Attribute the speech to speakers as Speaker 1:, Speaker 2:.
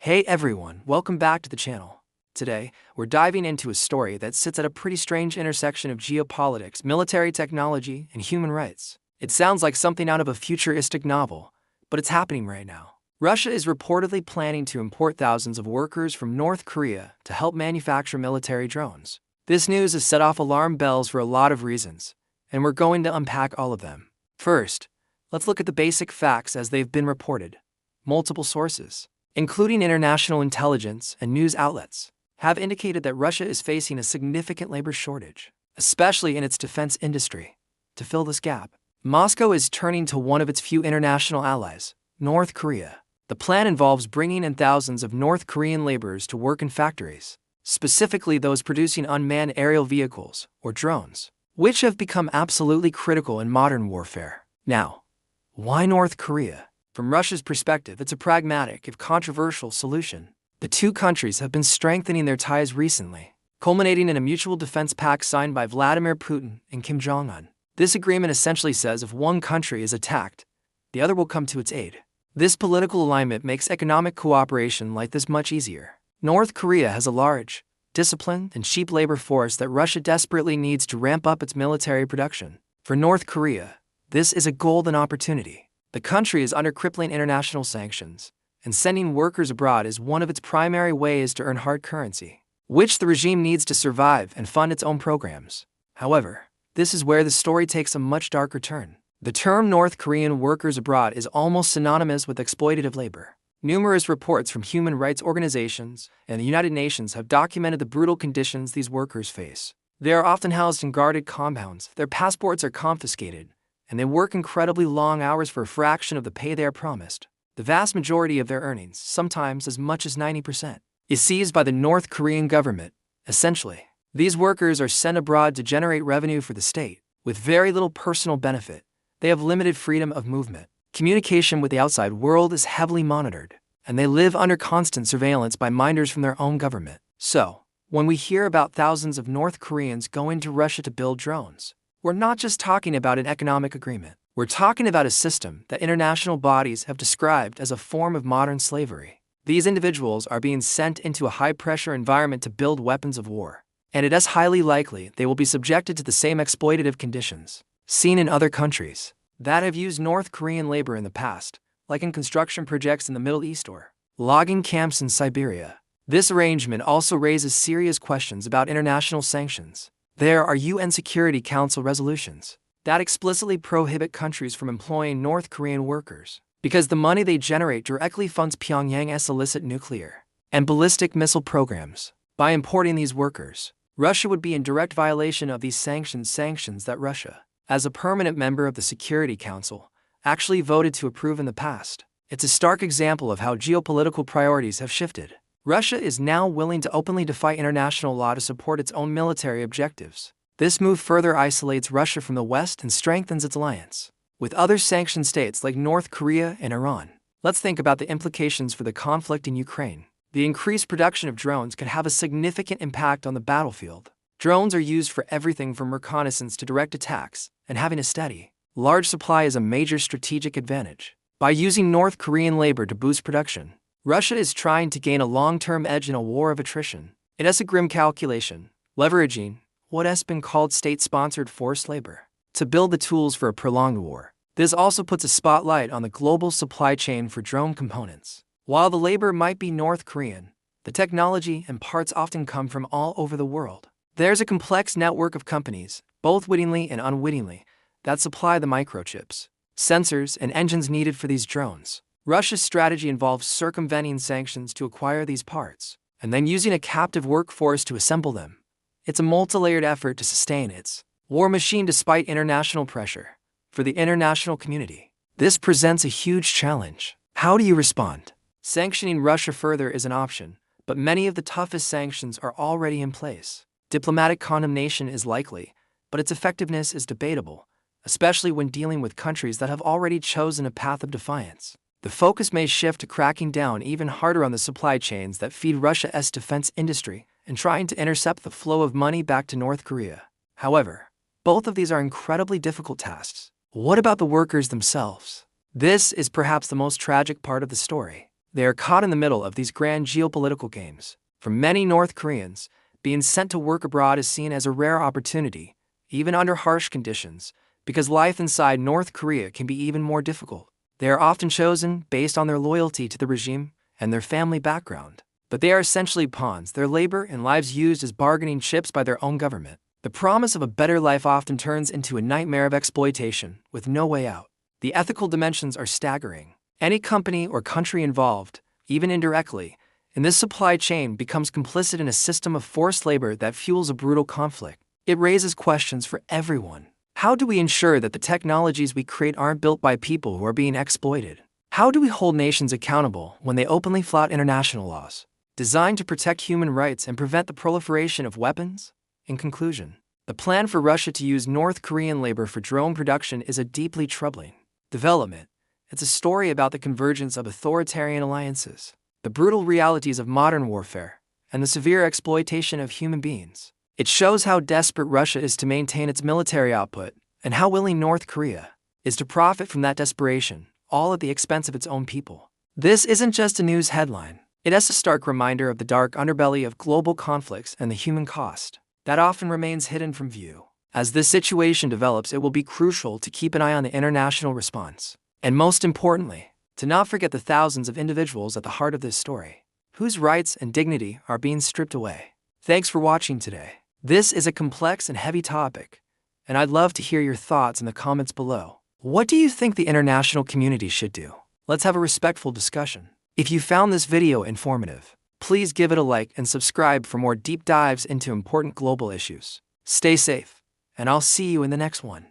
Speaker 1: Hey everyone, welcome back to the channel. Today, we're diving into a story that sits at a pretty strange intersection of geopolitics, military technology, and human rights. It sounds like something out of a futuristic novel, but it's happening right now. Russia is reportedly planning to import thousands of workers from North Korea to help manufacture military drones. This news has set off alarm bells for a lot of reasons, and we're going to unpack all of them. First, let's look at the basic facts as they've been reported. Multiple sources, including international intelligence and news outlets, have indicated that Russia is facing a significant labor shortage, especially in its defense industry. To fill this gap, Moscow is turning to one of its few international allies, North Korea. The plan involves bringing in thousands of North Korean laborers to work in factories, specifically those producing unmanned aerial vehicles, or drones, which have become absolutely critical in modern warfare. Now, why North Korea? From Russia's perspective, it's a pragmatic, if controversial, solution. The two countries have been strengthening their ties recently, culminating in a mutual defense pact signed by Vladimir Putin and Kim Jong-un. This agreement essentially says if one country is attacked, the other will come to its aid. This political alignment makes economic cooperation like this much easier. North Korea has a large, disciplined, and cheap labor force that Russia desperately needs to ramp up its military production. For North Korea, this is a golden opportunity. The country is under crippling international sanctions, and sending workers abroad is one of its primary ways to earn hard currency, which the regime needs to survive and fund its own programs. However, this is where the story takes a much darker turn. The term North Korean workers abroad is almost synonymous with exploitative labor. Numerous reports from human rights organizations and the United Nations have documented the brutal conditions these workers face. They are often housed in guarded compounds, their passports are confiscated, and they work incredibly long hours for a fraction of the pay they are promised. The vast majority of their earnings, sometimes as much as 90%, is seized by the North Korean government. Essentially, these workers are sent abroad to generate revenue for the state, with very little personal benefit. They have limited freedom of movement. Communication with the outside world is heavily monitored, and they live under constant surveillance by minders from their own government. So, when we hear about thousands of North Koreans going to Russia to build drones, we're not just talking about an economic agreement. We're talking about a system that international bodies have described as a form of modern slavery. These individuals are being sent into a high-pressure environment to build weapons of war, and it is highly likely they will be subjected to the same exploitative conditions seen in other countries that have used North Korean labor in the past, like in construction projects in the Middle East or logging camps in Siberia. This arrangement also raises serious questions about international sanctions. There are UN Security Council resolutions that explicitly prohibit countries from employing North Korean workers because the money they generate directly funds Pyongyang's illicit nuclear and ballistic missile programs. By importing these workers, Russia would be in direct violation of these sanctions that Russia, as a permanent member of the Security Council, actually voted to approve in the past. It's a stark example of how geopolitical priorities have shifted. Russia is now willing to openly defy international law to support its own military objectives. This move further isolates Russia from the West and strengthens its alliance with other sanctioned states like North Korea and Iran. Let's think about the implications for the conflict in Ukraine. The increased production of drones could have a significant impact on the battlefield. Drones are used for everything from reconnaissance to direct attacks, and having a steady, large supply is a major strategic advantage. By using North Korean labor to boost production, Russia is trying to gain a long-term edge in a war of attrition. It has a grim calculation, leveraging what has been called state-sponsored forced labor to build the tools for a prolonged war. This also puts a spotlight on the global supply chain for drone components. While the labor might be North Korean, the technology and parts often come from all over the world. There's a complex network of companies, both wittingly and unwittingly, that supply the microchips, sensors, and engines needed for these drones. Russia's strategy involves circumventing sanctions to acquire these parts, and then using a captive workforce to assemble them. It's a multi-layered effort to sustain its war machine despite international pressure. For the international community, this presents a huge challenge. How do you respond? Sanctioning Russia further is an option, but many of the toughest sanctions are already in place. Diplomatic condemnation is likely, but its effectiveness is debatable, especially when dealing with countries that have already chosen a path of defiance. The focus may shift to cracking down even harder on the supply chains that feed Russia's defense industry and trying to intercept the flow of money back to North Korea. However, both of these are incredibly difficult tasks. What about the workers themselves? This is perhaps the most tragic part of the story. They are caught in the middle of these grand geopolitical games. For many North Koreans, being sent to work abroad is seen as a rare opportunity, even under harsh conditions, because life inside North Korea can be even more difficult. They are often chosen based on their loyalty to the regime and their family background. But they are essentially pawns, their labor and lives used as bargaining chips by their own government. The promise of a better life often turns into a nightmare of exploitation, with no way out. The ethical dimensions are staggering. Any company or country involved, even indirectly, in this supply chain becomes complicit in a system of forced labor that fuels a brutal conflict. It raises questions for everyone. How do we ensure that the technologies we create aren't built by people who are being exploited? How do we hold nations accountable when they openly flout international laws designed to protect human rights and prevent the proliferation of weapons? In conclusion, the plan for Russia to use North Korean labor for drone production is a deeply troubling development. It's a story about the convergence of authoritarian alliances, the brutal realities of modern warfare, and the severe exploitation of human beings. It shows how desperate Russia is to maintain its military output, and how willing North Korea is to profit from that desperation, all at the expense of its own people. This isn't just a news headline. It is a stark reminder of the dark underbelly of global conflicts and the human cost that often remains hidden from view. As this situation develops, it will be crucial to keep an eye on the international response. And most importantly, to not forget the thousands of individuals at the heart of this story, whose rights and dignity are being stripped away. Thanks for watching today. This is a complex and heavy topic, and I'd love to hear your thoughts in the comments below. What do you think the international community should do? Let's have a respectful discussion. If you found this video informative, please give it a like and subscribe for more deep dives into important global issues. Stay safe, and I'll see you in the next one.